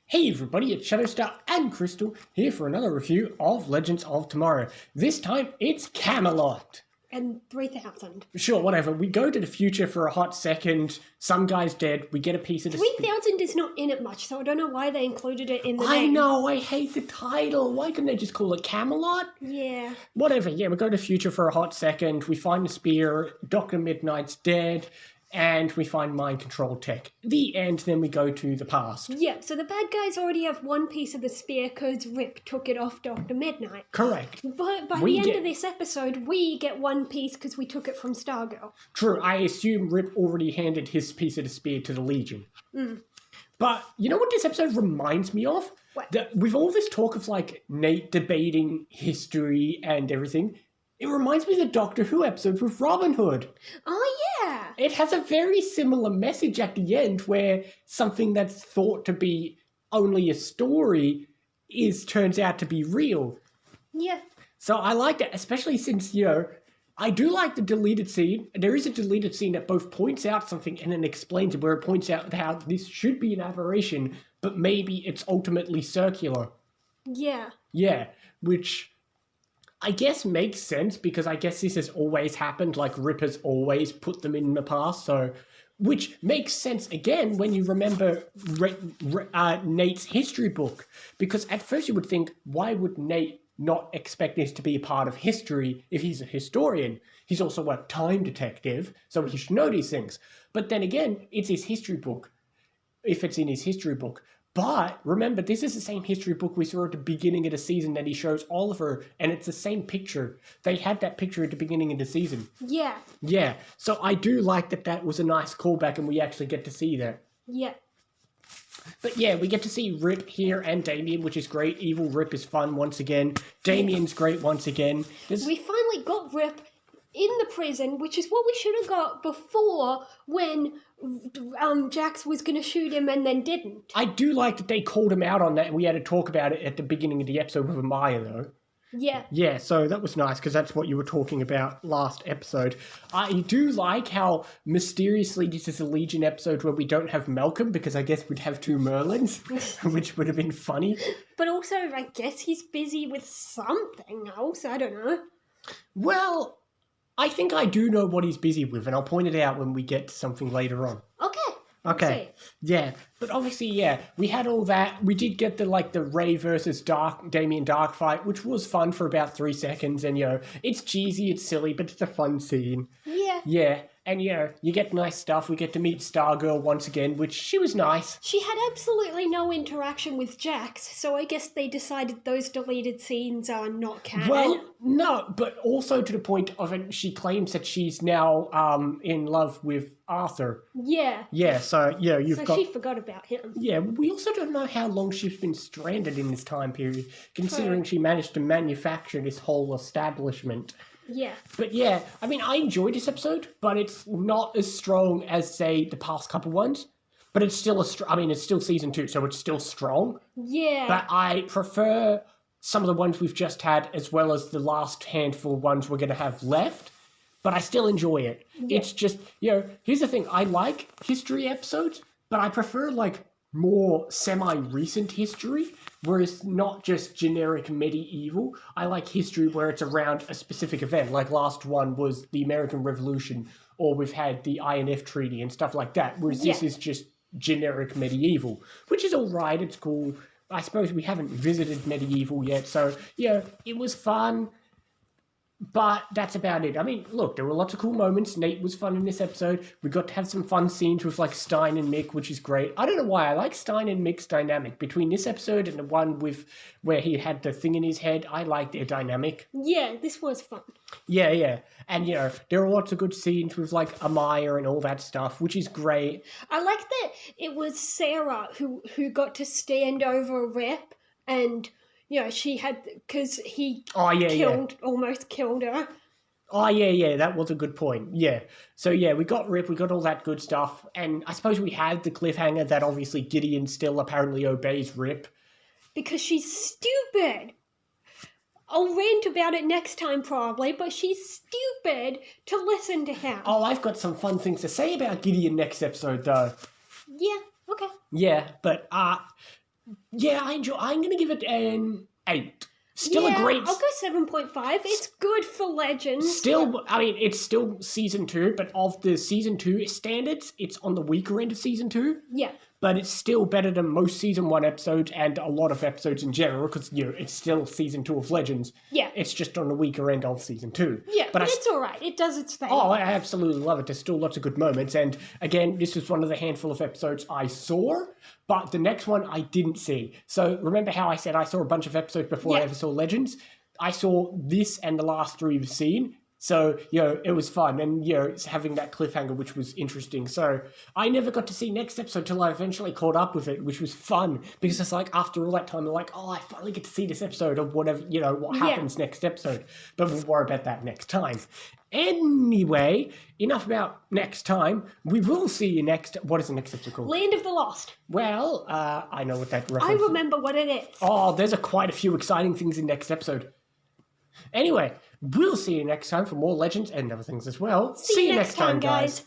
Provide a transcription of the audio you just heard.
Hey everybody, it's Shadowstar and Crystal here for another review of Legends of Tomorrow. This time it's Camelot. And 3000. Sure, whatever. We go to the future for a hot second. Some guy's dead. We get a piece of the 3000 is not in it much, so I don't know why they included it in the I name. know, I hate the title. Why couldn't they just call it Camelot? Yeah. Whatever, yeah, we go to the future for a hot second. We find the spear. Dr. Midnight's dead. And we find mind control tech. The end, then we go to the past. Yeah, so the bad guys already have one piece of the spear because Rip took it off Dr. Midnight. Correct. But by the end of this episode, we get one piece because we took it from Stargirl. True, I assume Rip already handed his piece of the spear to the Legion. But you know what this episode reminds me of? What? With all this talk of like Nate debating history and everything, it reminds me of the Doctor Who episode with Robin Hood. Oh, yeah. It has a very similar message at the end where something that's thought to be only a story turns out to be real. Yeah. So I like that, especially since, I do like the deleted scene. There is a deleted scene that both points out something and then explains it, where it points out how this should be an aberration, but maybe it's ultimately circular. Yeah. Yeah, which I guess makes sense because I guess this has always happened, like Rip has always put them in the past, so which makes sense again when you remember Nate's history book, because at first you would think, why would Nate not expect this to be a part of history if he's a historian? He's also a time detective, so he should know these things. But then again, it's his history book, if it's in his history book. But remember, this is the same history book we saw at the beginning of the season that he shows Oliver, and it's the same picture. They had that picture at the beginning of the season. Yeah. Yeah, so I do like that was a nice callback and we actually get to see that. Yeah. But yeah, we get to see Rip here and Damien, which is great. Evil Rip is fun once again. Damien's great once again. We finally got Rip in the prison, which is what we should have got before when Jax was going to shoot him and then didn't. I do like that they called him out on that. We had to talk about it at the beginning of the episode with Amaya, though. Yeah. Yeah, so that was nice, because that's what you were talking about last episode. I do like how mysteriously this is a Legion episode where we don't have Malcolm, because I guess we'd have two Merlins, which would have been funny. But also, I guess he's busy with something else, I don't know. Well, I think I do know what he's busy with, and I'll point it out when we get to something later on. Okay. Yeah, but obviously, yeah, we had all that. We did get the Ray versus Damien Dark fight, which was fun for about 3 seconds, and it's cheesy, it's silly, but it's a fun scene. Yeah. Yeah, and you get nice stuff. We get to meet Stargirl once again, which she was nice. She had absolutely no interaction with Jax, so I guess they decided those deleted scenes are not canon. Well, no, but also to the point of it, she claims that she's now in love with Arthur. Yeah. Yeah, so she forgot about him. Yeah, we also don't know how long she's been stranded in this time period, considering she managed to manufacture this whole establishment. Yeah. But yeah, I mean, I enjoyed this episode, but it's not as strong as, say, the past couple ones. But it's still it's still season 2, so it's still strong. Yeah. But I prefer some of the ones we've just had, as well as the last handful of ones we're going to have left. But I still enjoy it. Yeah. It's just, here's the thing. I like history episodes, but I prefer, more semi-recent history, where it's not just generic medieval. I like history where it's around a specific event. Like last one was the American Revolution, or we've had the INF Treaty and stuff like that, whereas this is just generic medieval, which is all right. It's cool. I suppose we haven't visited medieval yet, so, it was fun. But that's about it. I mean, look, there were lots of cool moments. Nate was fun in this episode. We got to have some fun scenes with, Stein and Mick, which is great. I don't know why. I like Stein and Mick's dynamic. Between this episode and the one where he had the thing in his head, I like their dynamic. Yeah, this was fun. Yeah. And, there are lots of good scenes with, Amaya and all that stuff, which is great. I like that it was Sarah who got to stand over Rip and... she had, because he almost killed her. Oh, yeah, that was a good point. Yeah. So, yeah, we got Rip, we got all that good stuff, and I suppose we had the cliffhanger that obviously Gideon still apparently obeys Rip. Because she's stupid. I'll rant about it next time probably, but she's stupid to listen to him. Oh, I've got some fun things to say about Gideon next episode, though. Yeah, okay. Yeah, but Yeah, I enjoy. I'm going to give it an 8. Still a great. I'll go 7.5. It's good for Legends. Still, I mean, it's still season 2, but of the season 2 standards, it's on the weaker end of season 2. Yeah. But it's still better than most season 1 episodes and a lot of episodes in general, because it's still season 2 of Legends. Yeah. It's just on the weaker end of season 2. Yeah, but it's all right. It does its thing. Oh, I absolutely love it. There's still lots of good moments. And again, this was one of the handful of episodes I saw, but the next one I didn't see. So remember how I said I saw a bunch of episodes before I ever saw Legends? I saw this and the last 3 we've seen. So, it was fun. And, it's having that cliffhanger, which was interesting. So I never got to see next episode till I eventually caught up with it, which was fun. Because it's like, after all that time, they're like, oh, I finally get to see this episode of whatever, what happens next episode. But we'll worry about that next time. Anyway, enough about next time. We will see you next. What is the next episode called? Land of the Lost. Well, I know what that reference is. I remember what it is. Oh, there's quite a few exciting things in next episode. Anyway, we'll see you next time for more Legends and other things as well. See you next time, guys.